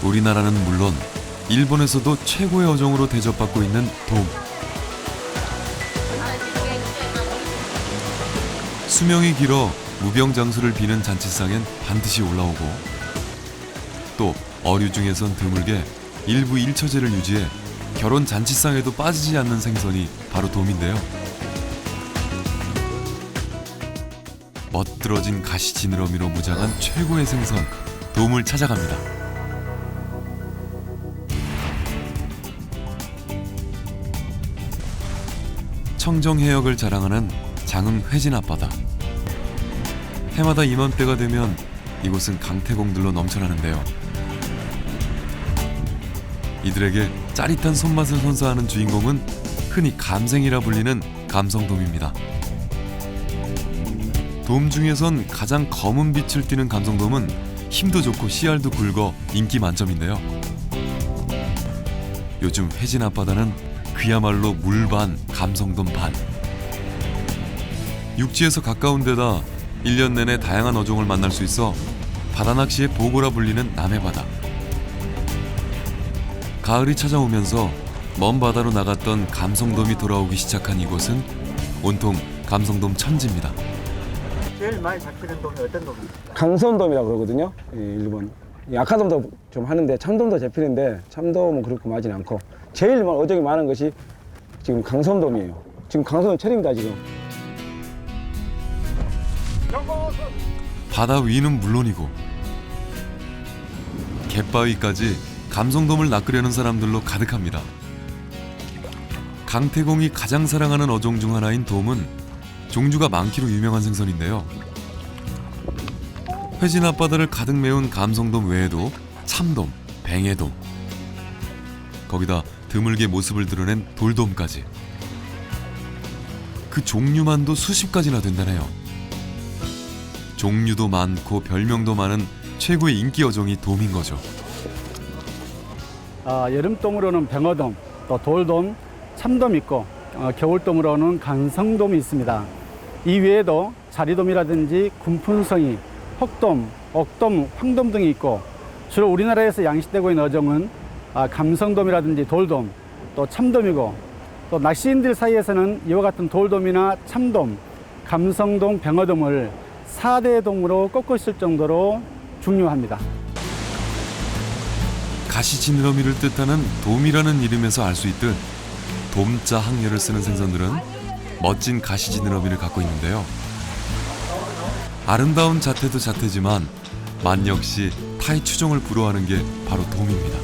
우리나라는 물론 일본에서도 최고의 어종으로 대접받고 있는 돔. 수명이 길어 무병장수를 비는 잔치상엔 반드시 올라오고, 또 어류 중에선 드물게 일부 일처제를 유지해 결혼 잔치상에도 빠지지 않는 생선이 바로 돔인데요. 멋들어진 가시 지느러미로 무장한 최고의 생선, 돔을 찾아갑니다. 청정 해역을 자랑하는 장흥 회진 앞바다. 해마다 이맘때가 되면 이곳은 강태공들로 넘쳐나는데요. 이들에게 짜릿한 손맛을 선사하는 주인공은 흔히 감생이라 불리는 감성돔입니다. 돔 중에선 가장 검은 빛을 띠는 감성돔은 힘도 좋고 씨알도 굵어 인기 만점인데요. 요즘 회진 앞바다는 그야말로 물반, 감성돔 반. 육지에서 가까운 데다 1년 내내 다양한 어종을 만날 수 있어 바다낚시의 보고라 불리는 남해바다. 가을이 찾아오면서 먼 바다로 나갔던 감성돔이 돌아오기 시작한 이곳은 온통 감성돔 천지입니다. 제일 많이 잡히는 돔이 어떤 돔입니까? 강선돔이라고 그러거든요. 일본. 약화돔도 좀 하는데 참돔도 잡히는데 참돔은 그렇게 많진 않고 제일 어종이 많은 것이 지금 강선돔이에요. 지금 강선돔 철입니다 지금. 바다 위는 물론이고 갯바위까지 감성돔을 낚으려는 사람들로 가득합니다. 강태공이 가장 사랑하는 어종 중 하나인 돔은 종류가 많기로 유명한 생선인데요. 회진 앞바다를 가득 메운 감성돔 외에도 참돔, 뱅에돔, 거기다 드물게 모습을 드러낸 돌돔까지. 그 종류만도 수십 가지나 된다네요. 종류도 많고 별명도 많은 최고의 인기 어종이 돔인 거죠. 여름돔으로는 뱅어돔, 또 돌돔, 참돔 있고 겨울돔으로는 간성돔이 있습니다. 이 외에도 자리돔이라든지 군푼성이, 혹돔, 옥돔, 황돔 등이 있고 주로 우리나라에서 양식되고 있는 어종은 감성돔이라든지 돌돔, 또 참돔이고 또 낚시인들 사이에서는 이와 같은 돌돔이나 참돔, 감성돔, 뱅어돔을 4대 돔으로 꼽고 있을 정도로 중요합니다. 가시 지느러미를 뜻하는 돔이라는 이름에서 알 수 있듯 돔자 항열을 쓰는 생선들은 멋진 가시 지느러미를 갖고 있는데요. 아름다운 자태도 자태지만 만 역시 타의 추종을 불허하는 게 바로 돔입니다.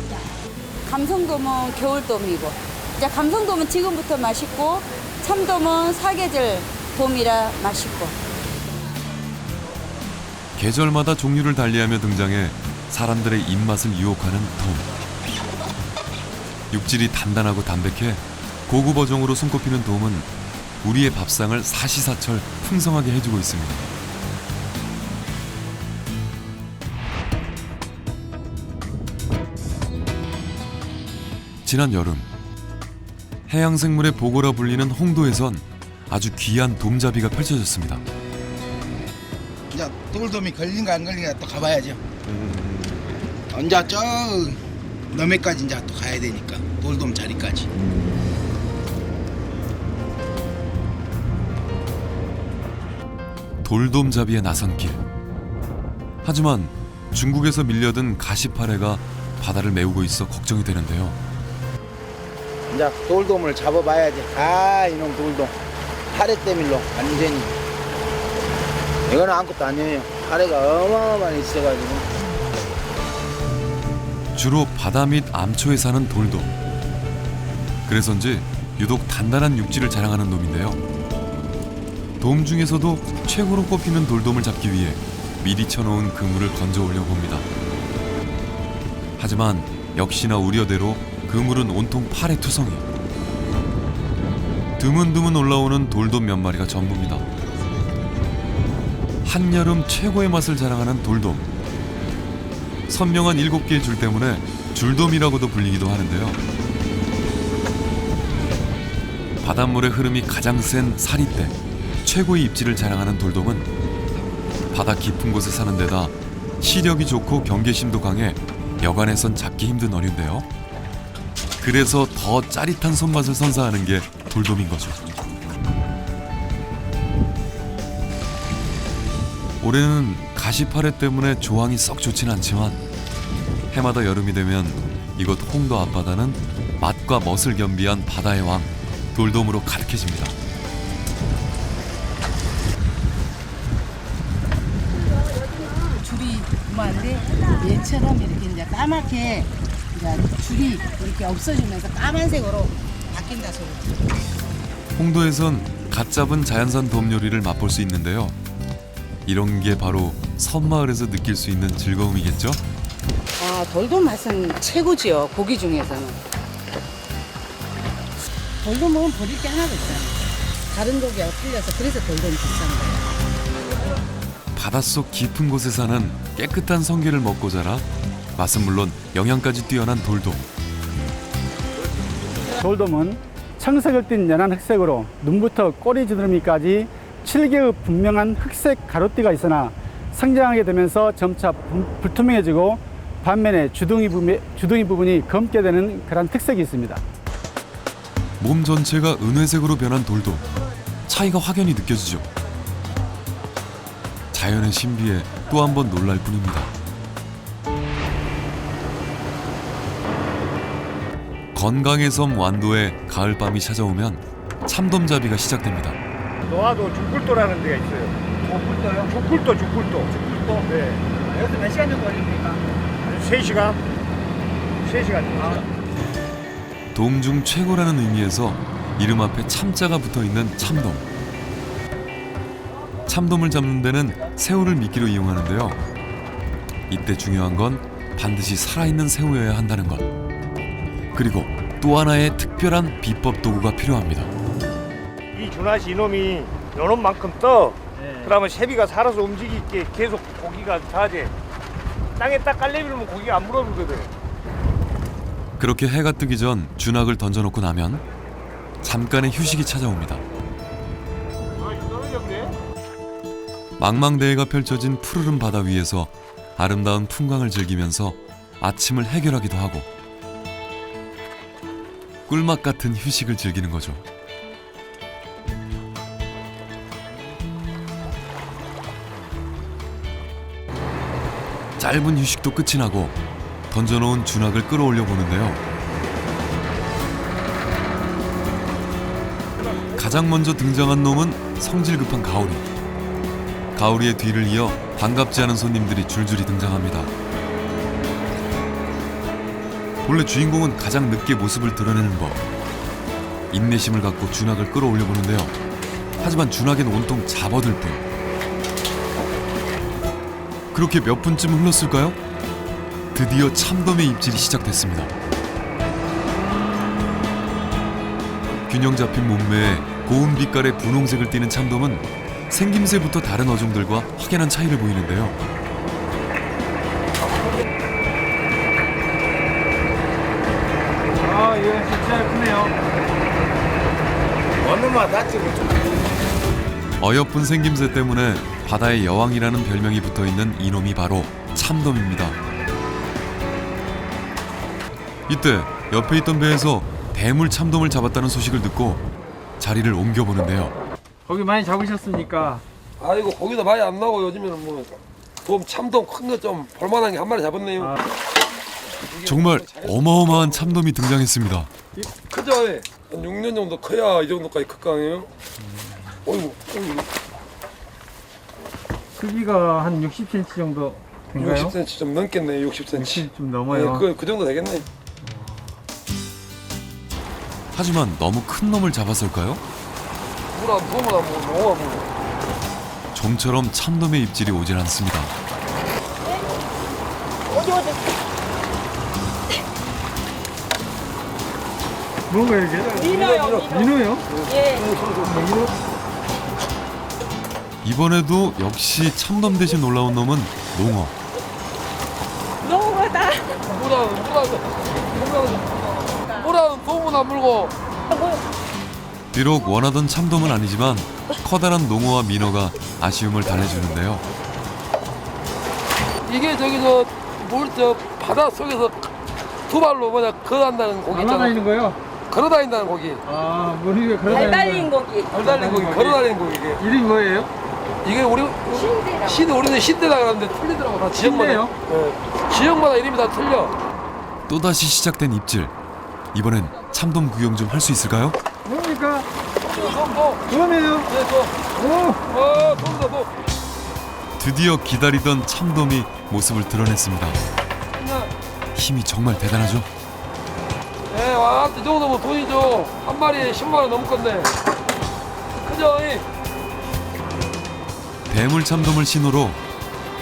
감성돔은 겨울돔이고, 이제 감성돔은 지금부터 맛있고, 참돔은 사계절 돔이라 맛있고. 계절마다 종류를 달리하며 등장해 사람들의 입맛을 유혹하는 돔. 육질이 단단하고 담백해 고급 어종으로 손꼽히는 돔은 우리의 밥상을 사시사철 풍성하게 해주고 있습니다. 지난 여름 해양생물의 보고라 불리는 홍도에선 아주 귀한 돔잡이가 펼쳐졌습니다. 이제 돌돔이 걸린가 안 걸린가 또 가봐야죠. 이제 저 너매까지 이제 또 가야 되니까 돌돔 자리까지. 돌돔잡이에 나선 길. 하지만 중국에서 밀려든 가시파래가 바다를 메우고 있어 걱정이 되는데요. 이제 돌돔을 잡아봐야지. 이놈 돌돔 파래 때밀로 완전히. 이거는 아무것도 아니에요. 파래가 어마어마하게 있어가지고. 주로 바다 및 암초에 사는 돌돔. 그래서인지 유독 단단한 육질을 자랑하는 놈인데요. 돔 중에서도 최고로 꼽히는 돌돔을 잡기 위해 미리 쳐놓은 그물을 건져 올려봅니다. 하지만 역시나 우려대로 그물은 온통 파래 투성이. 드문드문 올라오는 돌돔 몇 마리가 전부입니다. 한여름 최고의 맛을 자랑하는 돌돔. 선명한 7개의 줄 때문에 줄돔이라고도 불리기도 하는데요. 바닷물의 흐름이 가장 센 사리대, 최고의 입질을 자랑하는 돌돔은 바다 깊은 곳에 사는 데다 시력이 좋고 경계심도 강해 여간에선 잡기 힘든 어류인데요. 그래서 더 짜릿한 손맛을 선사하는 게 돌돔인 거죠. 올해는 가시파래 때문에 조항이 썩 좋진 않지만 해마다 여름이 되면 이곳 홍도 앞바다는 맛과 멋을 겸비한 바다의 왕 돌돔으로 가득해집니다. 줄이 그만데 얘처럼 이렇게 이제 까맣게 이제 줄이 이렇게 없어지면서 까만색으로 바뀐다 소리. 홍도에선 갓 잡은 자연산 돔 요리를 맛볼 수 있는데요. 이런 게 바로 섬마을에서 느낄 수 있는 즐거움이겠죠? 아, 돌돔 맛은 최고지요. 고기 중에서는. 돌돔은 버릴 게 하나도 없잖아요. 다른 고기하고 틀려서 그래서 돌돔이 비싼 거예요. 바닷속 깊은 곳에 사는 깨끗한 성게를 먹고 자라 맛은 물론 영양까지 뛰어난 돌돔. 돌돔은 청색을 띤 연한 흑색으로 눈부터 꼬리 지느러미까지 7개의 분명한 흑색 가로띠가 있으나 성장하게 되면서 점차 불투명해지고 반면에 주둥이 부분이 검게 되는 그런 특색이 있습니다. 몸 전체가 은회색으로 변한 돌돔. 차이가 확연히 느껴지죠. 자연의 신비에 또 한 번 놀랄 뿐입니다. 건강의 섬 완도에 가을밤이 찾아오면 참돔잡이가 시작됩니다. 노화도 죽불도라는 데가 있어요. 죽불도. 죽불도. 네. 여기서 몇 시간 정도 걸립니까? 3시간? 3시간. 돔 중 최고라는 의미에서 이름 앞에 참자가 붙어있는 참돔. 참돔을 잡는 데는 새우를 미끼로 이용하는데요. 이때 중요한 건 반드시 살아있는 새우여야 한다는 것. 그리고 또 하나의 특별한 비법 도구가 필요합니다. 이 주나시 이놈이 요놈만큼 떠. 그러면 새비가 살아서 움직이게 계속 고기가 자제. 땅에 딱 깔려있으면 고기가 안 물어들거든. 그렇게 해가 뜨기 전 준학을 던져놓고 나면 잠깐의 휴식이 찾아옵니다. 망망대해가 펼쳐진 푸르른 바다 위에서 아름다운 풍광을 즐기면서 아침을 해결하기도 하고 꿀맛 같은 휴식을 즐기는 거죠. 짧은 휴식도 끝이 나고 던져놓은 준학을 끌어올려 보는데요. 가장 먼저 등장한 놈은 성질 급한 가오리. 가오리의 뒤를 이어 반갑지 않은 손님들이 줄줄이 등장합니다. 본래 주인공은 가장 늦게 모습을 드러내는 법. 인내심을 갖고 준학을 끌어올려 보는데요. 하지만 준학엔 온통 잡아들 뿐. 그렇게 몇 분쯤 흘렀을까요? 드디어 참돔의 입질이 시작됐습니다. 균형 잡힌 몸매에 고운 빛깔의 분홍색을 띠는 참돔은 생김새부터 다른 어종들과 확연한 차이를 보이는데요. 아, 이거 진짜 크네요. 어느 맛 낫지, 어여쁜 생김새 때문에 바다의 여왕이라는 별명이 붙어있는 이놈이 바로 참돔입니다. 이때 옆에 있던 배에서 대물 참돔을 잡았다는 소식을 듣고 자리를 옮겨보는데요. 고기 많이 잡으셨습니까? 아이고 고기도 많이 안 나오고 요즘에는 뭐 돔 참돔 큰 거 좀 볼만한 게 한 마리 잡았네요. 정말 어마어마한 참돔이 등장했습니다. 크죠? 한 6년 정도 커야 이 정도까지 클 거 아니에요? 어이구, 크기가 한 60cm 정도 된가요? 60cm 좀 넘겠네. 60cm. 좀 넘어요. 네, 그 정도 되겠네. 하지만 너무 큰 놈을 잡았을까요? 물안 보면 뭐 농어 뭐. 좀처럼 참돔의 입질이 오질 않습니다. 뭔가 이게? 민어요? 이번에도 역시 참돔 대신 올라온 놈은 농어. 물안 돔은 안 물고. 비록 원하던 참돔은 아니지만 커다란 농어와 민어가 아쉬움을 달래주는데요. 이게 저기 저 저 바다 속에서 두 발로 걸어다니는 고기 있잖아. 날아다니는 거요? 걸어다닌다는 고기. 아, 물 위에 걸어다니는 거. 고기. 발 달린 고기, 걸어다니는 고기. 이게. 이름이 뭐예요? 이게 우리는 신대라고 하는데 틀리더라고. 다 지역마다. 신대요? 네. 지역마다 이름이 다 틀려. 또다시 시작된 입질. 이번엔 참돔 구경 좀 할 수 있을까요? 뭡니까? 도. 그러면요? 네, 도. 오! 도다, 도. 드디어 기다리던 참돔이 모습을 드러냈습니다. 힘이 정말 대단하죠? 네, 와, 이 정도면 돈이죠. 한 마리에 10만 원 넘을 건데. 그죠? 대물 참돔을 신호로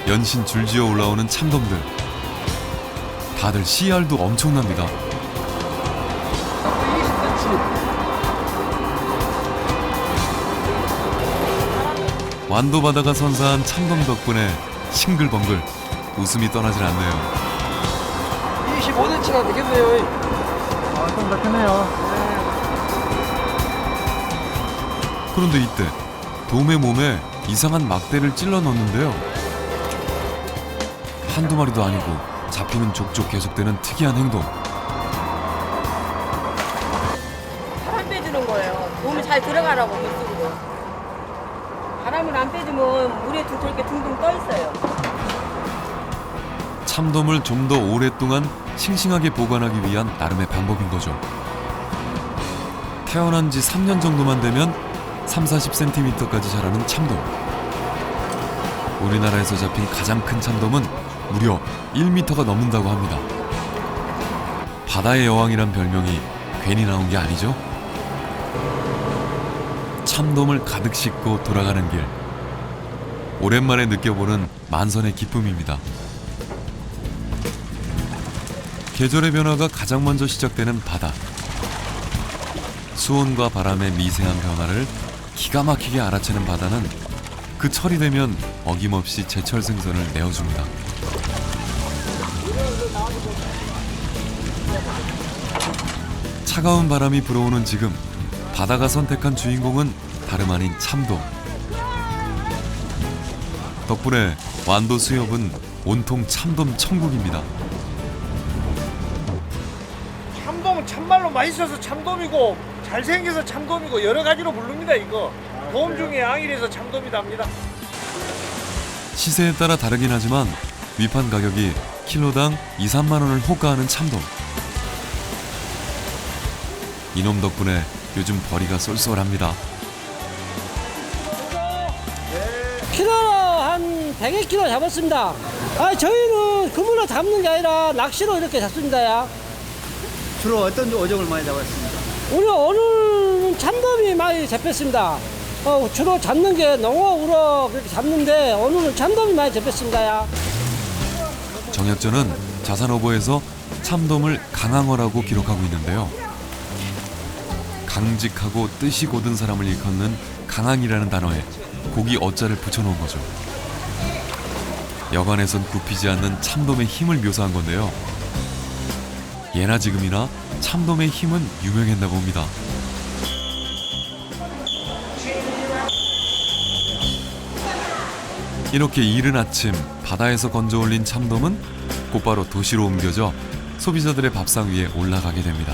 연신 줄지어 올라오는 참돔들. 다들 CR도 엄청납니다. 20cm. 완도 바다가 선사한 참돔 덕분에 싱글벙글 웃음이 떠나질 않네요. 25cm가 되겠네요. 아, 좀 더 크네요. 그런데 이때 돔의 몸에 이상한 막대를 찔러 넣는데요. 한두 마리도 아니고 잡히면 족족 계속되는 특이한 행동. 바람 빼주는 거예요. 몸이 잘 들어가라고 물속으로. 바람을 안 빼주면 물에 이렇게 둥둥 떠 있어요. 참돔을 좀 더 오랫동안 싱싱하게 보관하기 위한 나름의 방법인 거죠. 태어난 지 3년 정도만 되면 30-40cm까지 자라는 참돔. 우리나라에서 잡힌 가장 큰 참돔은 무려 1m가 넘는다고 합니다. 바다의 여왕이란 별명이 괜히 나온 게 아니죠? 참돔을 가득 싣고 돌아가는 길. 오랜만에 느껴보는 만선의 기쁨입니다. 계절의 변화가 가장 먼저 시작되는 바다. 수온과 바람의 미세한 변화를 기가 막히게 알아채는 바다는 그 철이 되면 어김없이 제철 생선을 내어줍니다. 차가운 바람이 불어오는 지금 바다가 선택한 주인공은 다름 아닌 참돔. 덕분에 완도 수협은 온통 참돔 천국입니다. 참돔은 참말로 맛있어서 참돔이고 잘생겨서 참돔이고 여러 가지로 부릅니다. 이거 돔 중에 앙일에서 참돔이답니다. 시세에 따라 다르긴 하지만 위판 가격이 킬로당 2-3만 원을 호가하는 참돔. 이놈 덕분에 요즘 벌이가 쏠쏠합니다. 키로로 한 100kg 잡았습니다. 저희는 그물로 잡는 게 아니라 낚시로 이렇게 잡습니다. 야. 주로 어떤 어종을 많이 잡았습니까? 오늘은 참돔이 많이 잡혔습니다. 주로 잡는 게 농어, 우럭 그렇게 잡는데 오늘은 참돔이 많이 잡혔습니다. 야. 정약전은 자산어보에서 참돔을 강항어라고 기록하고 있는데요. 강직하고 뜻이 곧은 사람을 일컫는 강항이라는 단어에 고기 어자를 붙여놓은 거죠. 여간에선 굽히지 않는 참돔의 힘을 묘사한 건데요. 예나 지금이나 참돔의 힘은 유명했나 봅니다. 이렇게 이른 아침 바다에서 건져 올린 참돔은 곧바로 도시로 옮겨져 소비자들의 밥상 위에 올라가게 됩니다.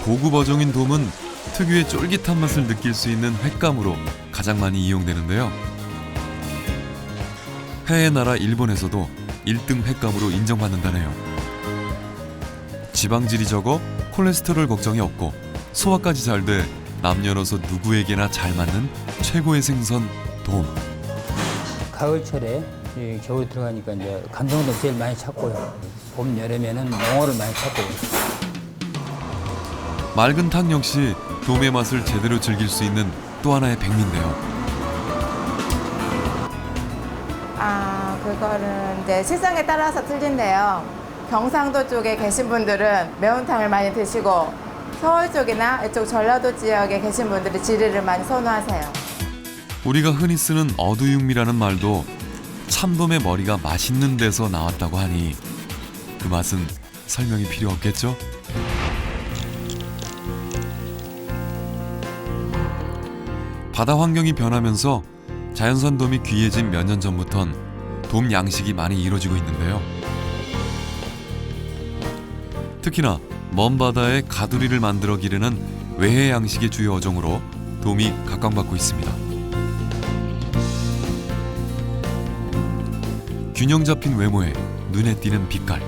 고급 어종인 돔은 특유의 쫄깃한 맛을 느낄 수 있는 횟감으로 가장 많이 이용되는데요. 해외 나라 일본에서도 1등 횟감으로 인정받는다네요. 지방질이 적어 콜레스테롤 걱정이 없고 소화까지 잘 돼 남녀노소 누구에게나 잘 맞는 최고의 생선 돔. 가을철에 겨울 들어가니까 이제 감성돔 제일 많이 찾고요. 봄 여름에는 농어를 많이 찾고요. 맑은 탕 역시 돔의 맛을 제대로 즐길 수 있는 또 하나의 백미인데요. 그거는 이제 실성에 따라서 틀린데요. 경상도 쪽에 계신 분들은 매운탕을 많이 드시고 서울 쪽이나 이쪽 전라도 지역에 계신 분들이 지리를 많이 선호하세요. 우리가 흔히 쓰는 어두육미라는 말도 참돔의 머리가 맛있는 데서 나왔다고 하니 그 맛은 설명이 필요 없겠죠? 바다 환경이 변하면서 자연산 돔이 귀해진 몇 년 전부턴 돔 양식이 많이 이루어지고 있는데요. 특히나 먼 바다에 가두리를 만들어 기르는 외해 양식의 주요 어종으로 돔이 각광받고 있습니다. 균형 잡힌 외모에 눈에 띄는 빛깔,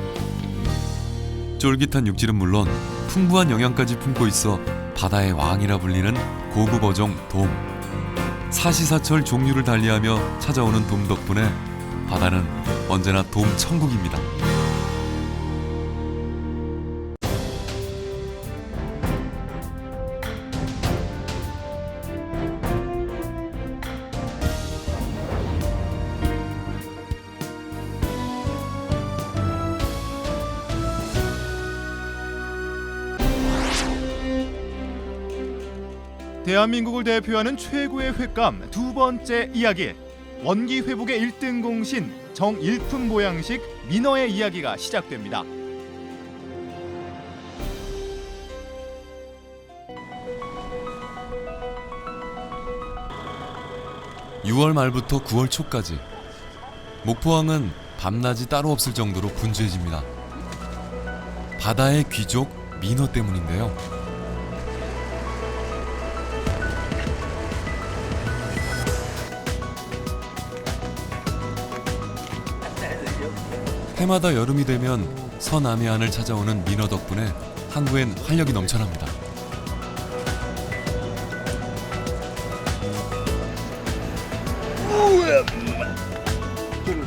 쫄깃한 육질은 물론 풍부한 영양까지 품고 있어 바다의 왕이라 불리는 고급 어종 돔. 사시사철 종류를 달리하며 찾아오는 돔 덕분에 바다는 언제나 돔 천국입니다. 대한민국을 대표하는 최고의 횟감 두 번째 이야기, 원기 회복의 1등 공신 정일품 보양식 민어의 이야기가 시작됩니다. (6월) 말부터 (9월) 초까지 목포항은 밤낮이 따로 없을 정도로 분주해집니다. 바다의 귀족 민어 때문인데요. 해마다 여름이 되면 서남해안을 찾아오는 민어 덕분에 항구엔 활력이 넘쳐납니다.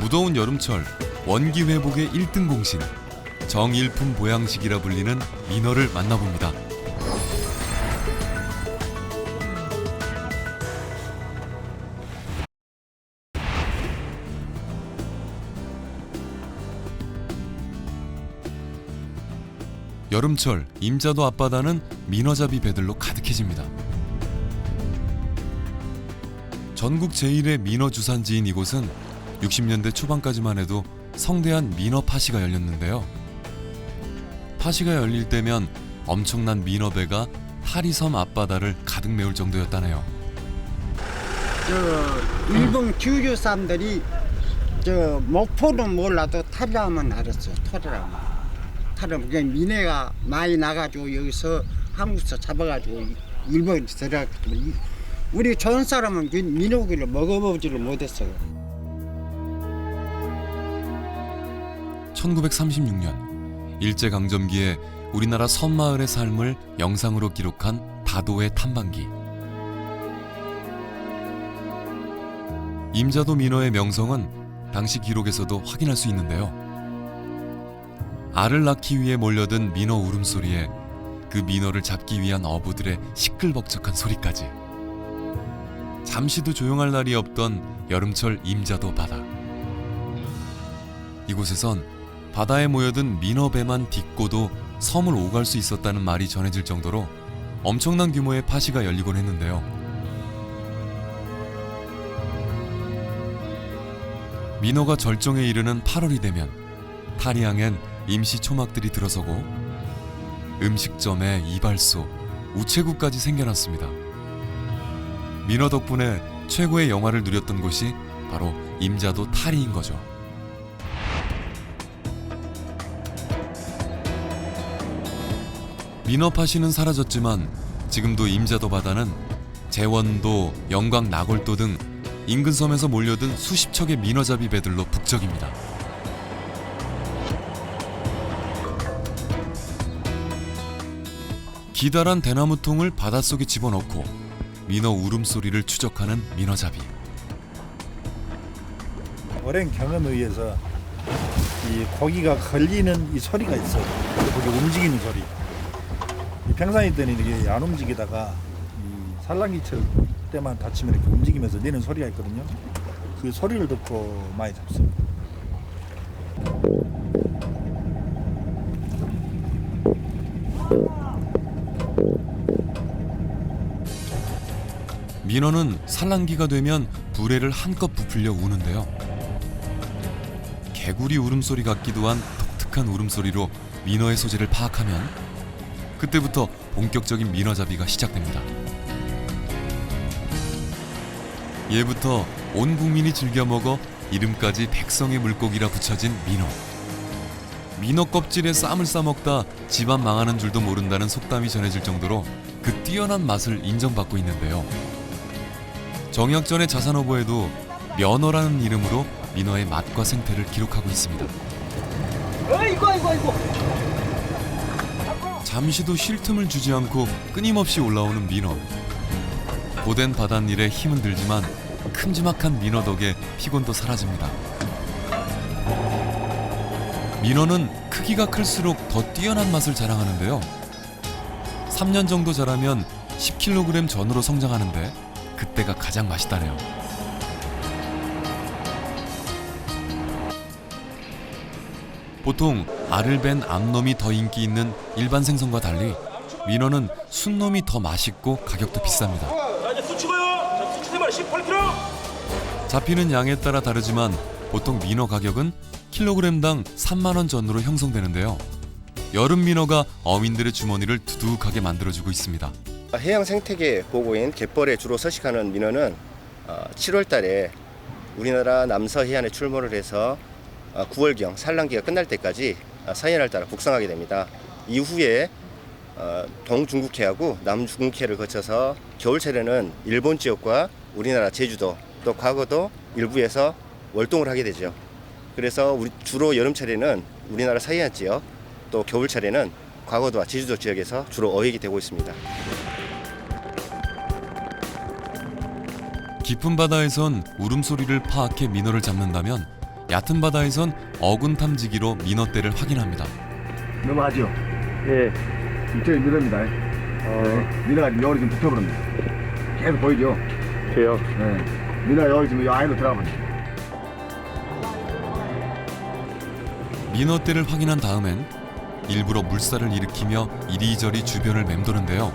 무더운 여름철 원기 회복의 1등 공신 정일품 보양식이라 불리는 민어를 만나봅니다. 여름철 임자도 앞바다는 민어잡이 배들로 가득해집니다. 전국 제1의 민어 주산지인 이곳은 60년대 초반까지만 해도 성대한 민어 파시가 열렸는데요. 파시가 열릴 때면 엄청난 민어배가 타리섬 앞바다를 가득 메울 정도였다네요. 일본 규류 사람들이 목포는 몰라도 타리라면 알았어. 타리라면. 민해가 많이 나가지고 여기서 한국에서 잡아가지고 일본에 들어갔거든. 우리 전 사람은 민어고기를 먹어보지를 못했어요. 1936년 일제강점기에 우리나라 섬마을의 삶을 영상으로 기록한 다도의 탐방기. 임자도 민어의 명성은 당시 기록에서도 확인할 수 있는데요. 알을 낳기 위해 몰려든 민어 울음소리에 그 민어를 잡기 위한 어부들의 시끌벅적한 소리까지. 잠시도 조용할 날이 없던 여름철 임자도 바다. 이곳에선 바다에 모여든 민어배만 딛고도 섬을 오갈 수 있었다는 말이 전해질 정도로 엄청난 규모의 파시가 열리곤 했는데요. 민어가 절정에 이르는 8월이 되면 타리항엔 임시 초막들이 들어서고 음식점에 이발소, 우체국까지 생겨났습니다. 민어 덕분에 최고의 영화를 누렸던 곳이 바로 임자도 타리인 거죠. 민어 파시는 사라졌지만 지금도 임자도 바다는 제원도, 영광 나골도 등 인근 섬에서 몰려든 수십 척의 민어잡이 배들로 북적입니다. 기다란 대나무 통을 바닷속에 집어넣고 민어 울음소리를 추적하는 민어잡이. 오랜 경험에 의해서 이 고기가 걸리는 이 소리가 있어요. 고기 움직이는 소리. 이 평상에 있더니 이게 안 움직이다가 이 산란기철 때만 다치면 이렇게 움직이면서 내는 소리가 있거든요. 그 소리를 듣고 많이 잡습니다. 민어는 산란기가 되면 부레를 한껏 부풀려 우는데요. 개구리 울음소리 같기도 한 독특한 울음소리로 민어의 소재를 파악하면 그때부터 본격적인 민어잡이가 시작됩니다. 예부터 온 국민이 즐겨 먹어 이름까지 백성의 물고기라 붙여진 민어. 민어 껍질에 쌈을 싸먹다 집안 망하는 줄도 모른다는 속담이 전해질 정도로 그 뛰어난 맛을 인정받고 있는데요. 정약전의 자산어보에도 면어라는 이름으로 민어의 맛과 생태를 기록하고 있습니다. 아이고. 잠시도 쉴 틈을 주지 않고 끊임없이 올라오는 민어. 고된 바닷일에 힘은 들지만 큼지막한 민어 덕에 피곤도 사라집니다. 민어는 크기가 클수록 더 뛰어난 맛을 자랑하는데요. 3년 정도 자라면 10kg 전으로 성장하는데 그때가 가장 맛있다네요. 보통 알을 벤 암놈이 더 인기 있는 일반 생선과 달리 민어는 순놈이 더 맛있고 가격도 비쌉니다. 자, 이제 수 치고요. 자, 수 18kg. 잡히는 양에 따라 다르지만 보통 민어 가격은 킬로그램당 3만 원 전후로 형성되는데요. 여름 민어가 어민들의 주머니를 두둑하게 만들어주고 있습니다. 해양 생태계 보고인 갯벌에 주로 서식하는 민어는 7월 달에 우리나라 남서 해안에 출몰을 해서 9월경 산란기가 끝날 때까지 서해안을 따라 북상하게 됩니다. 이후에 동중국해하고 남중국해를 거쳐서 겨울철에는 일본 지역과 우리나라 제주도 또 과거도 일부에서 월동을 하게 되죠. 그래서 주로 여름철에는 우리나라 서해안 지역 또 겨울철에는 과거도와 제주도 지역에서 주로 어획이 되고 있습니다. 깊은 바다에선 울음소리를 파악해 민어를 잡는다면 얕은 바다에선 어군 탐지기로 민어떼를 확인합니다. 넘어가죠? 예. 이쪽이 민어입니다. 민어가 여기 좀 붙어버립니다. 계속 보이죠? 돼요. 네. 민어가 여기 지금 이 안으로 들어가면 민어떼를 확인한 다음엔 일부러 물살을 일으키며 이리저리 주변을 맴도는데요.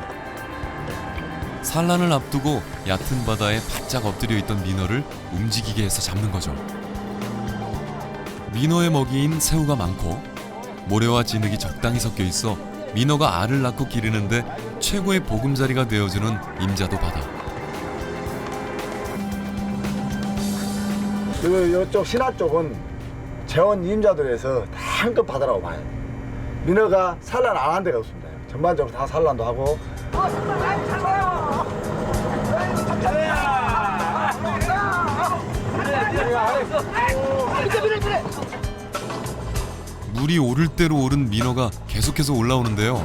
산란을 앞두고 얕은 바다에 바짝 엎드려 있던 민어를 움직이게 해서 잡는 거죠. 민어의 먹이인 새우가 많고 모래와 진흙이 적당히 섞여 있어 민어가 알을 낳고 기르는데 최고의 보금자리가 되어주는 임자도 바다. 그리고 이쪽 신안 쪽은 재원 임자들에서 다 한껏 바다라고 봐요. 민어가 산란 안 한 데가 없습니다. 전반적으로 다 산란도 하고. 물이 오를 대로 오른 민어가 계속해서 올라오는데요.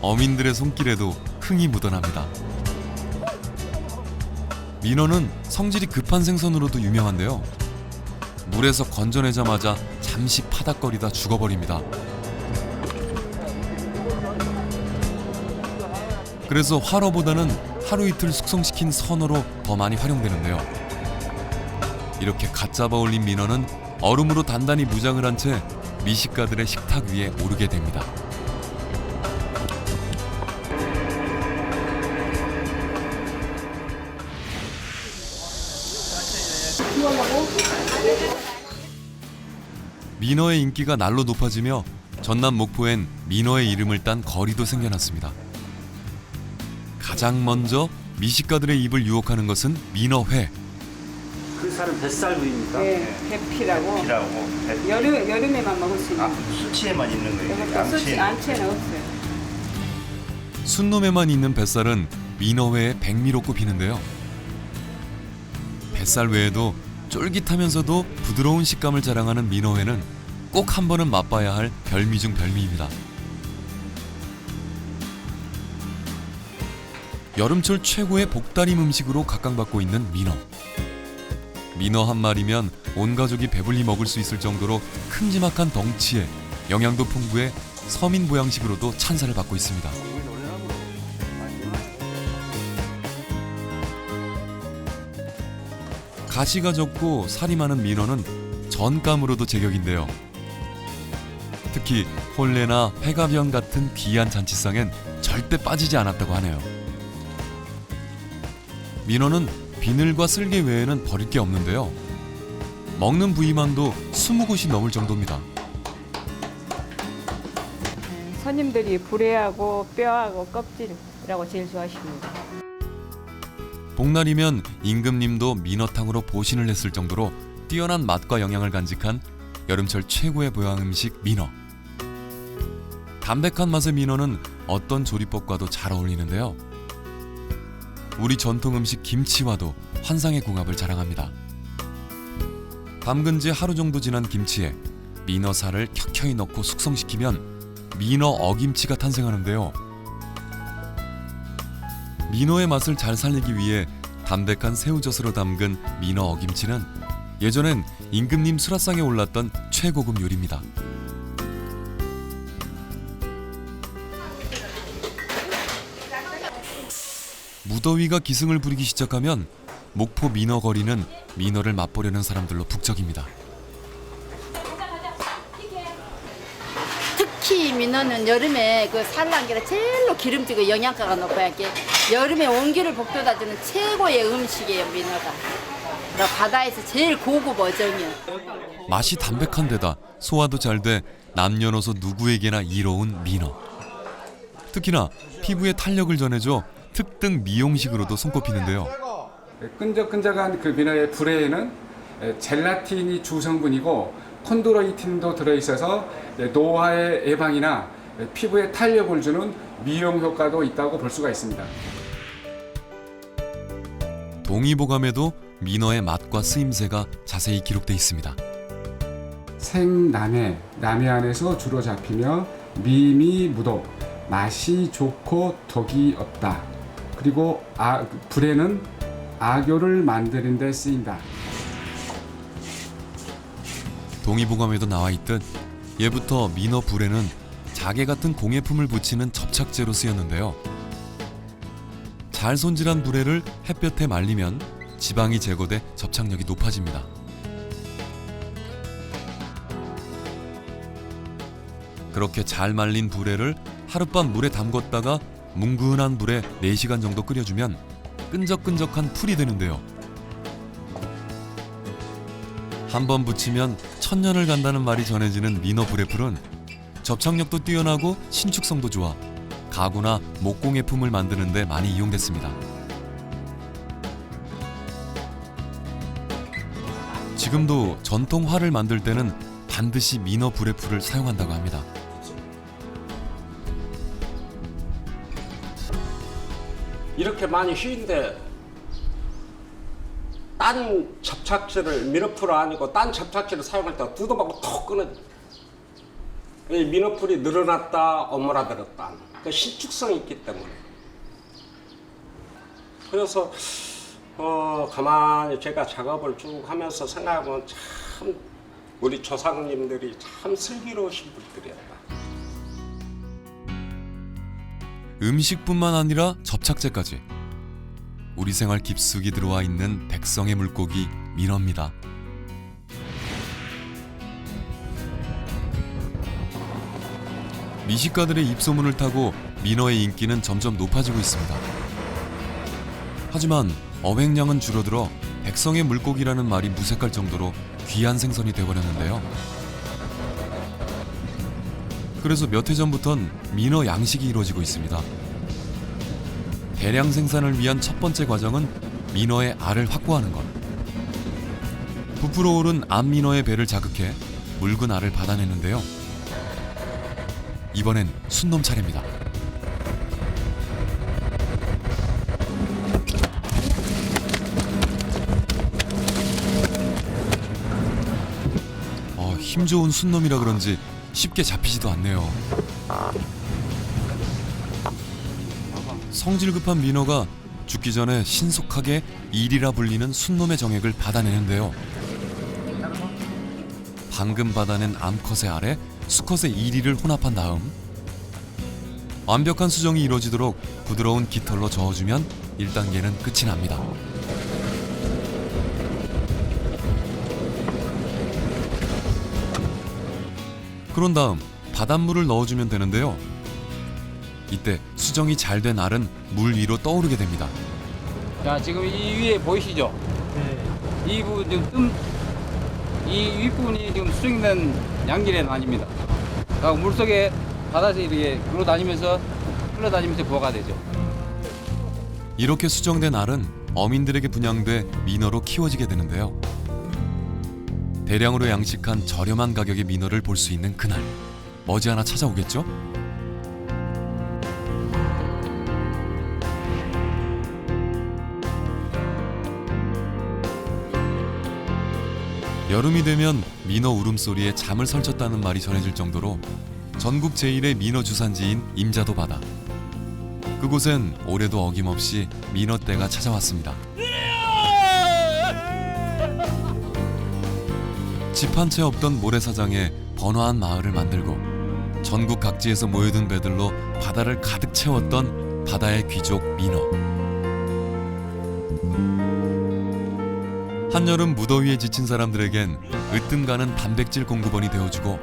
어민들의 손길에도 흥이 묻어납니다. 민어는 성질이 급한 생선으로도 유명한데요. 물에서 건져내자마자 잠시 파닥거리다 죽어버립니다. 그래서 활어보다는 하루 이틀 숙성시킨 선어로 더 많이 활용되는데요. 이렇게 갓 잡아 올린 민어는 얼음으로 단단히 무장을 한 채 미식가들의 식탁 위에 오르게 됩니다. 민어의 인기가 날로 높아지며 전남 목포엔 민어의 이름을 딴 거리도 생겨났습니다. 가장 먼저 미식가들의 입을 유혹하는 것은 민어회. 그 살은 뱃살 부위입니까? 네, 배피라고. 여름에만 먹을 수 있는. 수치에만 있는 거예요? 안치에는 없어요. 순놈에만 있는 뱃살은 민어회의 백미로 꼽히는데요. 뱃살 외에도 쫄깃하면서도 부드러운 식감을 자랑하는 민어회는 꼭 한 번은 맛봐야 할 별미 중 별미입니다. 여름철 최고의 복다림 음식으로 각광받고 있는 민어. 민어 한 마리면 온 가족이 배불리 먹을 수 있을 정도로 큼지막한 덩치에 영양도 풍부해 서민 보양식으로도 찬사를 받고 있습니다. 가시가 적고 살이 많은 민어는 전감으로도 제격인데요. 특히 혼례나 회가변 같은 귀한 잔치상엔 절대 빠지지 않았다고 하네요. 민어는 비늘과 쓸개 외에는 버릴 게 없는데요. 먹는 부위만도 20곳이 넘을 정도입니다. 손님들이 불회하고 뼈하고 껍질이라고 제일 좋아하십니다. 복날이면 임금님도 민어탕으로 보신을 했을 정도로 뛰어난 맛과 영양을 간직한 여름철 최고의 보양 음식 민어. 담백한 맛의 민어는 어떤 조리법과도 잘 어울리는데요. 우리 전통 음식 김치와도 환상의 궁합을 자랑합니다. 담근 지 하루 정도 지난 김치에 민어 살을 켜켜이 넣고 숙성시키면 민어 어김치가 탄생하는데요. 민어의 맛을 잘 살리기 위해 담백한 새우젓으로 담근 민어 어김치는 예전엔 임금님 수라상에 올랐던 최고급 요리입니다. 무더위가 기승을 부리기 시작하면 목포 민어 거리는 민어를 맛보려는 사람들로 북적입니다. 특히 민어는 여름에 그 산란기라 제일로 기름지고 영양가가 높아야 게 여름에 온기를 북돋아주는 최고의 음식이에요, 민어가. 바다에서 제일 고급 어종이에요. 맛이 담백한 데다 소화도 잘 돼 남녀노소 누구에게나 이로운 민어. 특히나 피부에 탄력을 전해줘 특등 미용식으로도 손꼽히는데요. 끈적끈적한 그 민어의 불에는 젤라틴이 주성분이고 콘드로이틴도 들어있어서 노화의 예방이나 피부에 탄력을 주는 미용 효과도 있다고 볼 수가 있습니다. 동의보감에도 민어의 맛과 쓰임새가 자세히 기록돼 있습니다. 생남해, 남해안에서 주로 잡히며 미미무도, 맛이 좋고 독이 없다. 그리고 불에는 악교를 만드는 데 쓰인다. 동의보감에도 나와 있듯 예부터 민어 불에는 자개 같은 공예품을 붙이는 접착제로 쓰였는데요. 잘 손질한 불에를 햇볕에 말리면 지방이 제거돼 접착력이 높아집니다. 그렇게 잘 말린 불에를 하룻밤 물에 담궜다가 뭉근한 불에 4시간 정도 끓여주면 끈적끈적한 풀이 되는데요. 한번 붙이면 천년을 간다는 말이 전해지는 민어 불의 풀은 접착력도 뛰어나고 신축성도 좋아 가구나 목공예품을 만드는 데 많이 이용됐습니다. 지금도 전통 활을 만들 때는 반드시 민어 불의 풀을 사용한다고 합니다. 이렇게 많이 휘는데 딴 접착제를 민어풀 아니고 딴 접착제를 사용할 때 두동하고 톡 끊어져. 민어풀이 늘어났다 오므라들었다. 그 신축성이 있기 때문에. 그래서 가만히 제가 작업을 쭉 하면서 생각하면 참 우리 조상님들이 참 슬기로우신 분들이었다. 음식뿐만 아니라 접착제까지 우리 생활 깊숙이 들어와 있는 백성의 물고기 민어입니다. 미식가들의 입소문을 타고 민어의 인기는 점점 높아지고 있습니다. 하지만 어획량은 줄어들어 백성의 물고기라는 말이 무색할 정도로 귀한 생선이 되어버렸는데요. 그래서 몇 해 전부턴 민어 양식이 이루어지고 있습니다. 대량 생산을 위한 첫 번째 과정은 민어의 알을 확보하는 것. 부풀어 오른 암민어의 배를 자극해 묽은 알을 받아내는데요. 이번엔 순놈 차례입니다. 힘 좋은 순놈이라 그런지 쉽게 잡히지도 않네요. 성질 급한 민어가 죽기 전에 신속하게 일이라 불리는 순놈의 정액을 받아내는데요. 방금 받아낸 암컷의 알에 수컷의 이리를 혼합한 다음 완벽한 수정이 이루어지도록 부드러운 깃털로 저어주면 1단계는 끝이 납니다. 그런 다음 바닷물을 넣어주면 되는데요. 이때 수정이 잘 된 알은 물 위로 떠오르게 됩니다. 자, 지금 이 위에 보이시죠? 네. 이 부분 지금 이 윗부분이 지금 수정된 양질의 난입니다. 물속에 바다에서 이렇게 흘러다니면서 부화가 되죠. 이렇게 수정된 알은 어민들에게 분양돼 민어로 키워지게 되는데요. 대량으로 양식한 저렴한 가격의 민어를 볼 수 있는 그날, 머지않아 찾아오겠죠? 여름이 되면 민어 울음소리에 잠을 설쳤다는 말이 전해질 정도로 전국 제1의 민어 주산지인 임자도 바다. 그곳엔 올해도 어김없이 민어 떼가 찾아왔습니다. 집 한 채 없던 모래사장에 번화한 마을을 만들고 전국 각지에서 모여든 배들로 바다를 가득 채웠던 바다의 귀족 민어. 한여름 무더위에 지친 사람들에겐 으뜸 가는 단백질 공급원이 되어주고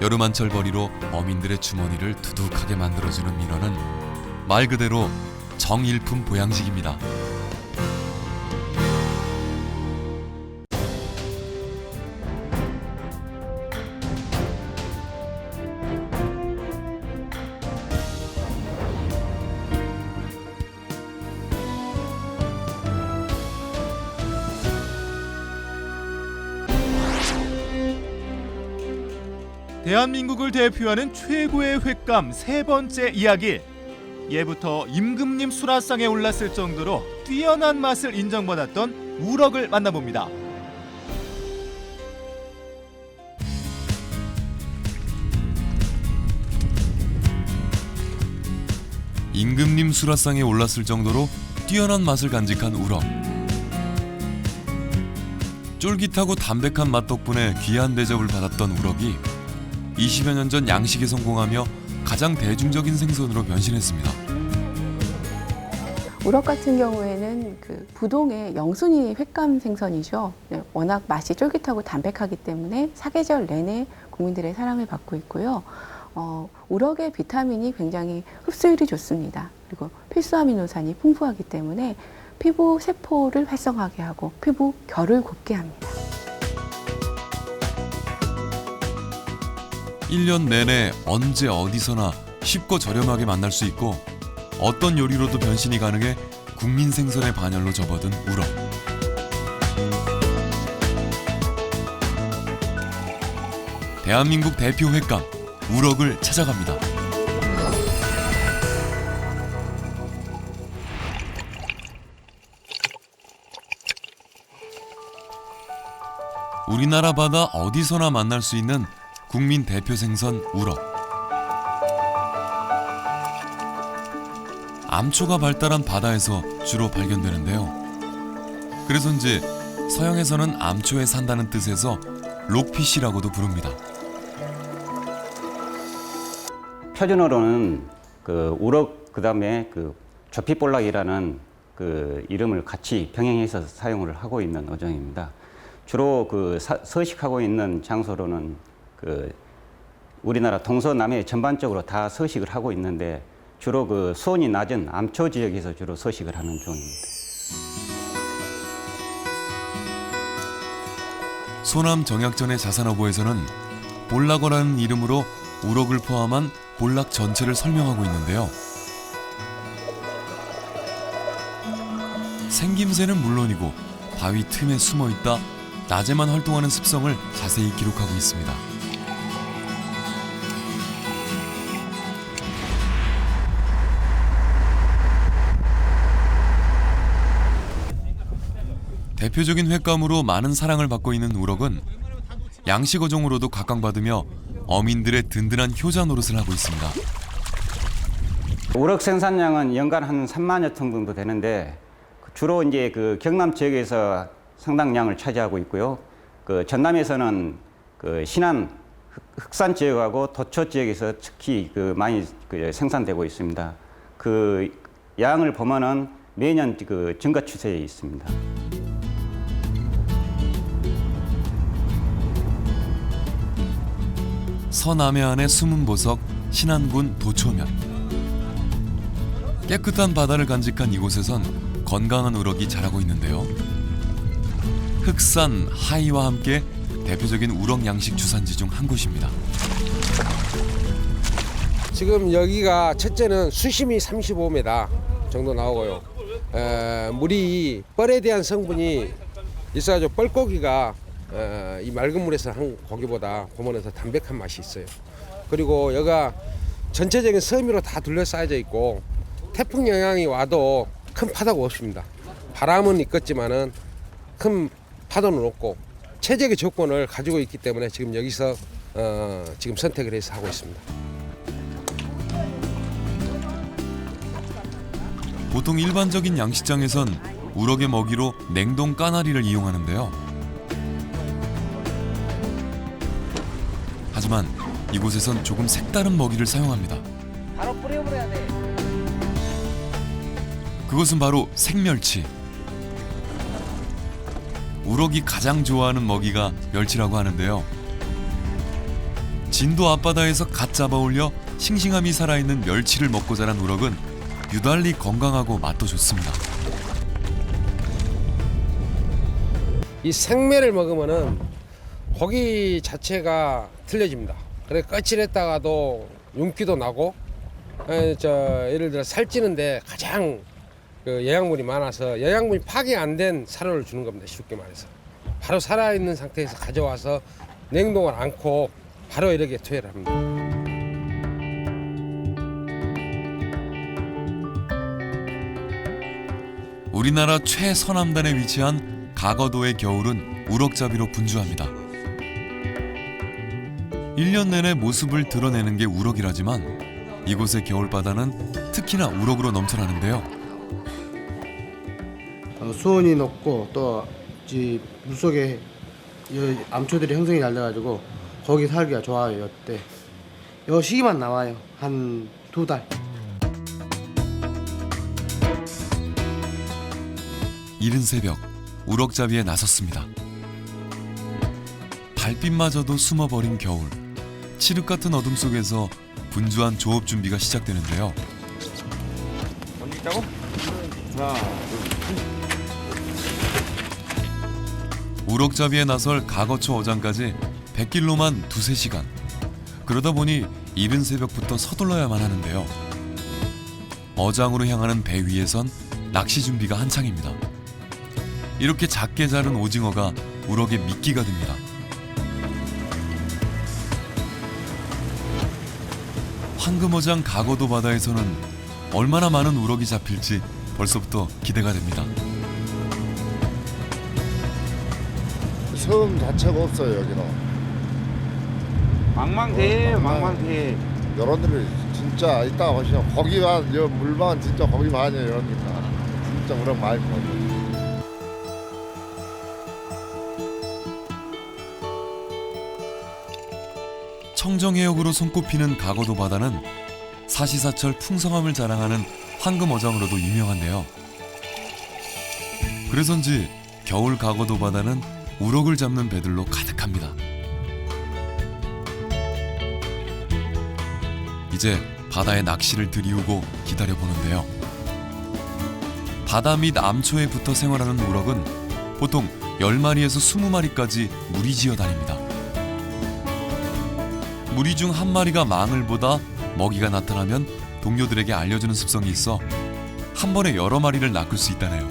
여름 한철 벌이로 어민들의 주머니를 두둑하게 만들어주는 민어는 말 그대로 정일품 보양식입니다. 대한민국을 대표하는 최고의 횟감 세 번째 이야기. 예부터 임금님 수라상에 올랐을 정도로 뛰어난 맛을 인정받았던 우럭을 만나봅니다. 임금님 수라상에 올랐을 정도로 뛰어난 맛을 간직한 우럭. 쫄깃하고 담백한 맛 덕분에 귀한 대접을 받았던 우럭이 20여 년 전 양식에 성공하며 가장 대중적인 생선으로 변신했습니다. 우럭 같은 경우에는 그 부동의 영순이 횟감 생선이죠. 워낙 맛이 쫄깃하고 담백하기 때문에 사계절 내내 국민들의 사랑을 받고 있고요. 우럭의 비타민이 굉장히 흡수율이 좋습니다. 그리고 필수 아미노산이 풍부하기 때문에 피부 세포를 활성화하게 하고 피부 결을 곱게 합니다. 1년 내내 언제 어디서나 쉽고 저렴하게 만날 수 있고 어떤 요리로도 변신이 가능해 국민 생선의 반열로 접어든 우럭. 대한민국 대표 횟감 우럭을 찾아갑니다. 우리나라 바다 어디서나 만날 수 있는 국민 대표 생선 우럭. 암초가 발달한 바다에서 주로 발견되는데요. 그래서인지 서양에서는 암초에 산다는 뜻에서 록피쉬라고도 부릅니다. 표준어로는 그 우럭 그다음에 그 조피볼락이라는 그 이름을 같이 병행해서 사용을 하고 있는 어종입니다. 주로 그 서식하고 있는 장소로는 그 우리나라 동서남해 전반적으로 다 서식을 하고 있는데 주로 그 수온이 낮은 암초 지역에서 주로 서식을 하는 종입니다. 소남 정약전의 자산어보에서는 볼락어라는 이름으로 우럭을 포함한 볼락 전체를 설명하고 있는데요. 생김새는 물론이고 바위 틈에 숨어있다 낮에만 활동하는 습성을 자세히 기록하고 있습니다. 대표적인 횟감으로 많은 사랑을 받고 있는 우럭은 양식 어종으로도 각광받으며 어민들의 든든한 효자 노릇을 하고 있습니다. 우럭 생산량은 연간 한 3만여 톤 정도 되는데 주로 이제 그 경남 지역에서 상당량을 차지하고 있고요. 그 전남에서는 그 신안 흑산 지역하고 도초 지역에서 특히 그 많이 그 생산되고 있습니다. 그 양을 보면은 매년 그 증가 추세에 있습니다. 서남해안의 숨은 보석 신안군 도초면. 깨끗한 바다를 간직한 이곳에선 건강한 우럭이 자라고 있는데요. 흑산, 하이와 함께 대표적인 우럭 양식 주산지 중 한 곳입니다. 지금 여기가 첫째는 수심이 35m 정도 나오고요. 물이 뻘에 대한 성분이 있어가지고 뻘고기가 이 맑은 물에서 한 고기보다 보면은 더 담백한 맛이 있어요. 그리고 여기가 전체적인 섬으로 다 둘러싸여져 있고 태풍 영향이 와도 큰 파도가 없습니다. 바람은 있겠지만은 큰 파도는 없고 최적의 조건을 가지고 있기 때문에 지금 여기서 지금 선택을 해서 하고 있습니다. 보통 일반적인 양식장에선 우럭의 먹이로 냉동 까나리를 이용하는데요. 하지만 이곳에선 조금 색다른 먹이를 사용합니다. 바로 뿌려버려야 돼. 그것은 바로 생멸치. 우럭이 가장 좋아하는 먹이가 멸치라고 하는데요. 진도 앞바다에서 갓 잡아 올려 싱싱함이 살아있는 멸치를 먹고 자란 우럭은 유달리 건강하고 맛도 좋습니다. 이 생매를 먹으면은 고기 자체가 틀려집니다. 그래 거칠했다가도 윤기도 나고, 예를 들어 살찌는데 가장 그 영양분이 많아서 영양분이 파괴 안 된 사료를 주는 겁니다. 쉽게 말해서 바로 살아있는 상태에서 가져와서 냉동을 않고 바로 이렇게 투여를 합니다. 우리나라 최서남단에 위치한 가거도의 겨울은 우럭잡이로 분주합니다. 1년 내내 모습을 드러내는 게 우럭이라지만 이곳의 겨울바다는 특히나 우럭으로 넘쳐나는데요. 수온이 높고 또 물속에 암초들이 형성이 잘 돼가지고 거기 살기가 좋아요. 이때 요 시기만 나와요. 한 2달. 이른 새벽 우럭잡이에 나섰습니다. 달빛마저도 숨어버린 겨울. 칠흑 같은 어둠 속에서 분주한 조업 준비가 시작되는데요. 던지자고? 하나, 우럭잡이에 나설 가거초 어장까지 100길로만 2~3시간. 그러다 보니 이른 새벽부터 서둘러야만 하는데요. 어장으로 향하는 배 위에선 낚시 준비가 한창입니다. 이렇게 작게 자른 오징어가 우럭의 미끼가 됩니다. 황금어장 가거도 바다에서는 얼마나 많은 우럭이 잡힐지 벌써부터 기대가 됩니다. 섬 자체가 없어요. 여기는 망망대해요. 망망대해. 여러분들이 진짜 이따가 보시면 고기가 물만 진짜 고기 많이 이러니까 진짜 우럭 많이 먹어요. 청정해역으로 손꼽히는 가거도 바다는 사시사철 풍성함을 자랑하는 황금어장으로도 유명한데요. 그래서인지 겨울 가거도 바다는 우럭을 잡는 배들로 가득합니다. 이제 바다에 낚시를 들이우고 기다려보는데요. 바다 밑 암초에 붙어 생활하는 우럭은 보통 10마리에서 20마리까지 무리지어 다닙니다. 무리 중 한 마리가 망을 보다 먹이가 나타나면 동료들에게 알려주는 습성이 있어 한 번에 여러 마리를 낚을 수 있다네요.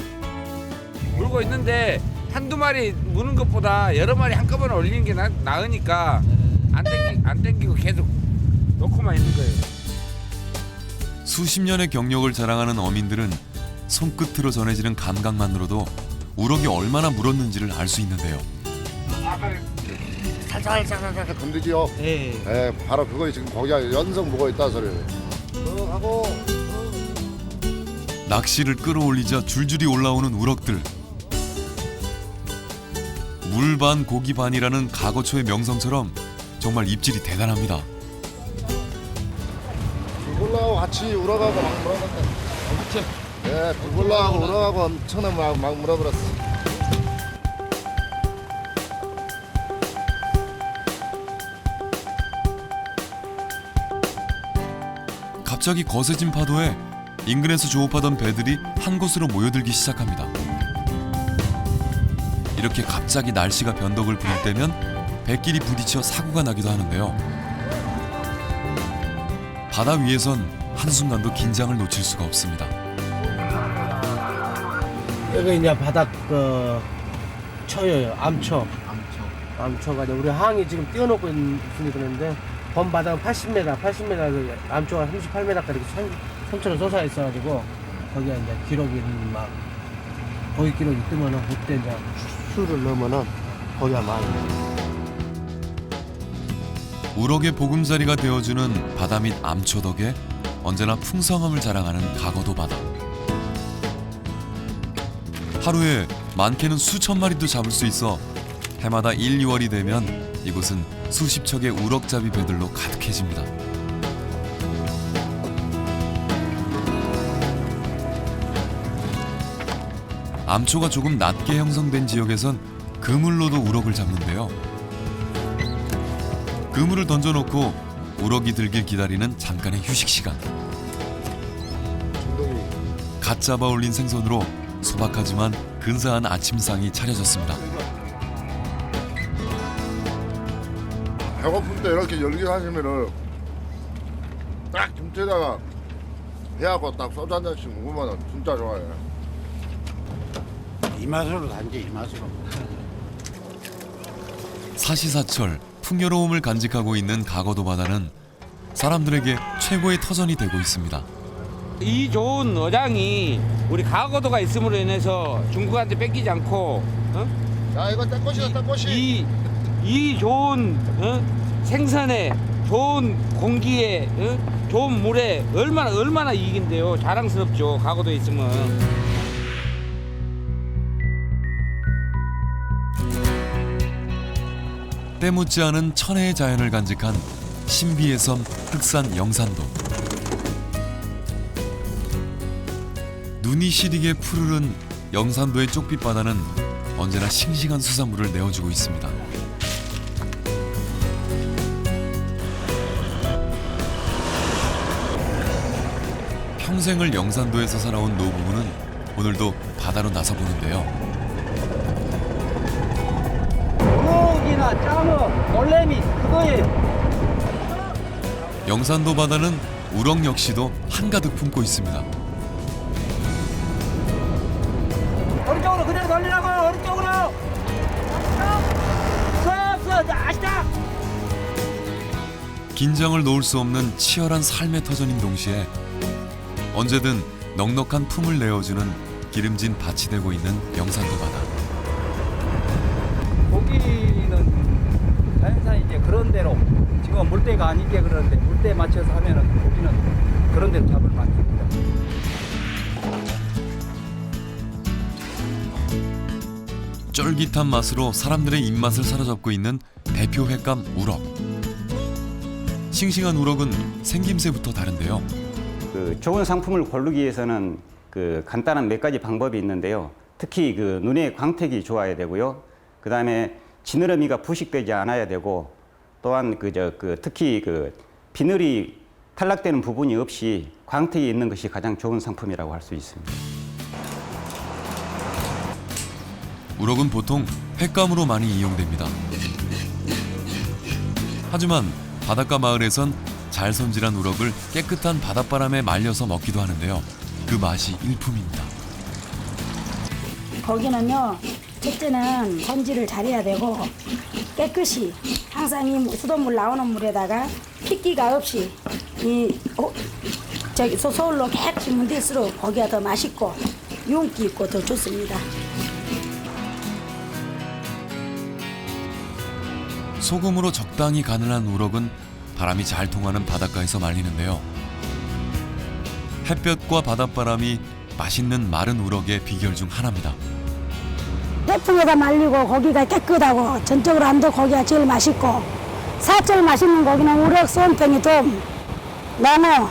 물고 있는데 한두 마리 무는 것보다 여러 마리 한꺼번에 올리는 게 나으니까 안 땡기고 계속 놓고만 있는 거예요. 수십 년의 경력을 자랑하는 어민들은 손끝으로 전해지는 감각만으로도 우럭이 얼마나 물었는지를 알 수 있는데요. 살살 건드지요. 네, 바로 그거 지금 고기가 연성 묵어 있다 소리를. 하고 낚시를 끌어올리자 줄줄이 올라오는 우럭들. 물 반 고기 반이라는 가거초의 명성처럼 정말 입질이 대단합니다. 불굴라하고 같이 우럭하고 막 물어봤다. 네, 불굴라하고 우럭하고 엄청나게 막 물어버렸어. 갑자기 거세진 파도에 인근에서 조업하던 배들이 한 곳으로 모여들기 시작합니다. 이렇게 갑자기 날씨가 변덕을 부릴 때면 배끼리 부딪혀 사고가 나기도 하는데요. 바다 위에선 한순간도 긴장을 놓칠 수가 없습니다. 여기 이제 바닥 쳐요. 암초가 이제 우리 항이 지금 띄워놓고 있으니 그런데 범 바닥은 80m에서 암초가 38m까지 섬처럼 솟아 있어가지고 거기에 이제 기록이 막 거기 기록이 뜨면은 그때 이제 수를 넣으면은 거기가 많아요. 우럭의 보금자리가 되어주는 바다 및 암초 덕에 언제나 풍성함을 자랑하는 가거도 바다. 하루에 많게는 수천 마리도 잡을 수 있어 해마다 1, 2월이 되면 이곳은 수십 척의 우럭잡이 배들로 가득해집니다. 암초가 조금 낮게 형성된 지역에선 그물로도 우럭을 잡는데요. 그물을 던져놓고 우럭이 들길 기다리는 잠깐의 휴식 시간. 갓 잡아 올린 생선으로 소박하지만 근사한 아침상이 차려졌습니다. 배고플 때 이렇게 열기하시면은 딱 김치에다가 해하고 딱 소주 한 잔씩 먹으면 진짜 좋아요. 이 맛으로 단지 이 맛으로. 사시사철 풍요로움을 간직하고 있는 가거도 바다는 사람들에게 최고의 터전이 되고 있습니다. 이 좋은 어장이 우리 가거도가 있음으로 인해서 중국한테 뺏기지 않고 야 이거 떼꽃이다 떼꽃이. 이 좋은 생선에 좋은 공기에 좋은 물에 얼마나 이익인데요. 자랑스럽죠. 가거도에 있으면. 때묻지 않은 천혜의 자연을 간직한 신비의 섬 흑산 영산도. 눈이 시리게 푸르른 영산도의 쪽빛 바다는 언제나 싱싱한 수산물을 내어주고 있습니다. 평생을 영산도에서 살아온 노부부는 오늘도 바다로 나서 보는데요. 우럭이나 짱어, 놀래미 그거예요. 영산도 바다는 우럭 역시도 한가득 품고 있습니다. 오른쪽으로 그대로 돌리라고. 오른쪽으로. 쏙쏙 아시다. 긴장을 놓을 수 없는 치열한 삶의 터전인 동시에 언제든 넉넉한 품을 내어주는 기름진 밭이 되고 있는 영산도 바다. 고기는 자연산이 이제 그런 대로 지금 물때가 아니게 그러는데 물때 맞춰서 하면은 고기는 그런 대로 잡을 만합니다. 쫄깃한 맛으로 사람들의 입맛을 사로잡고 있는 대표 횟감 우럭. 싱싱한 우럭은 생김새부터 다른데요. 그 좋은 상품을 고르기 위해서는 그 간단한 몇 가지 방법이 있는데요. 특히 그 눈의 광택이 좋아야 되고요. 그 다음에 지느러미가 부식되지 않아야 되고, 또한 특히 그 비늘이 탈락되는 부분이 없이 광택이 있는 것이 가장 좋은 상품이라고 할 수 있습니다. 우럭은 보통 횟감으로 많이 이용됩니다. 하지만 바닷가 마을에선 잘 손질한 우럭을 깨끗한 바닷바람에 말려서 먹기도 하는데요. 그 맛이 일품입니다. 거기는요, 첫째는 손질을 잘해야 되고 깨끗이 항상 이 수돗물 나오는 물에다가 핏기가 없이 소울로 깨끗이 문댈수록 고기가 더 맛있고 윤기 있고 더 좋습니다. 소금으로 적당히 간을 한 우럭은 바람이 잘 통하는 바닷가에서 말리는데요. 햇볕과 바닷바람이 맛있는 마른 우럭의 비결 중 하나입니다. 태풍에다 말리고 고기가 깨끗하고 전적으로 안도 고기가 제일 맛있고 사철 맛있는 고기는 우럭 솜탱이 돔 너무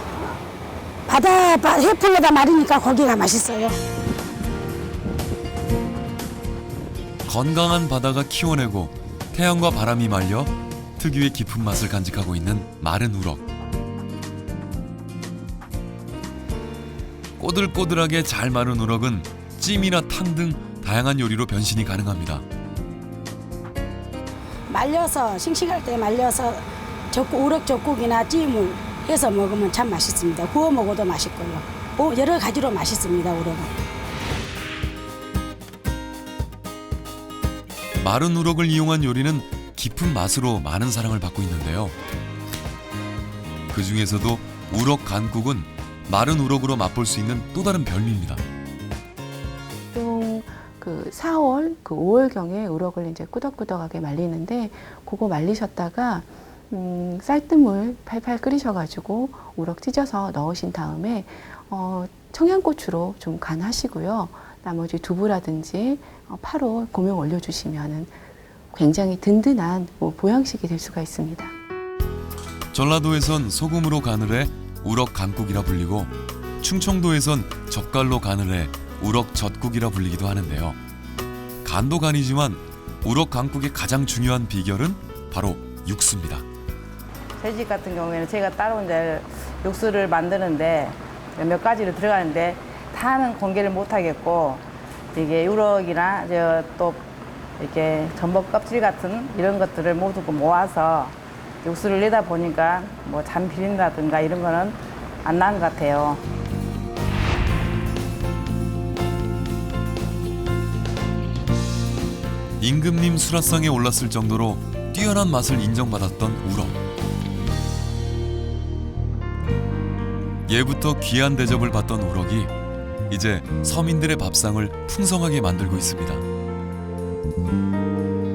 해풍에다 말리니까 고기가 맛있어요. 건강한 바다가 키워내고 태양과 바람이 말려 특유의 깊은 맛을 간직하고 있는 마른 우럭. 꼬들꼬들하게 잘 마른 우럭은 찜이나 탕 등 다양한 요리로 변신이 가능합니다. 말려서 싱싱할 때 말려서 우럭 젓국이나 찜을 해서 먹으면 참 맛있습니다. 구워 먹어도 맛있고요. 여러 가지로 맛있습니다. 우럭은. 마른 우럭을 이용한 요리는 깊은 맛으로 많은 사랑을 받고 있는데요. 그 중에서도 우럭 간국은 마른 우럭으로 맛볼 수 있는 또 다른 별미입니다. 보통 그 4월, 그 5월경에 우럭을 이제 꾸덕꾸덕하게 말리는데 그거 말리셨다가 쌀뜨물 팔팔 끓이셔가지고 우럭 찢어서 넣으신 다음에 청양고추로 좀 간하시고요. 나머지 두부라든지 파로 고명 올려주시면은 굉장히 든든한 보양식이 될 수가 있습니다. 전라도에선 소금으로 간을 해 우럭 간국이라 불리고 충청도에선 젓갈로 간을 해 우럭 젓국이라 불리기도 하는데요. 간도 간이지만 우럭 간국의 가장 중요한 비결은 바로 육수입니다. 저희 집 같은 경우에는 제가 따로 이제 육수를 만드는데 몇 가지로 들어가는데 다는 공개를 못 하겠고 이게 우럭이나 또 이렇게 전복 껍질 같은 이런 것들을 모두 모아서 육수를 내다 보니까 뭐 잠 비린다든가 이런 거는 안 나는 것 같아요. 임금님 수라상에 올랐을 정도로 뛰어난 맛을 인정받았던 우럭. 예부터 귀한 대접을 받던 우럭이 이제 서민들의 밥상을 풍성하게 만들고 있습니다.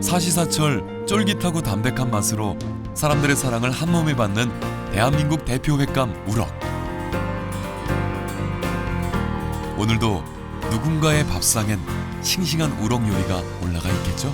사시사철 쫄깃하고 담백한 맛으로 사람들의 사랑을 한몸에 받는 대한민국 대표 횟감 우럭. 오늘도 누군가의 밥상엔 싱싱한 우럭 요리가 올라가 있겠죠?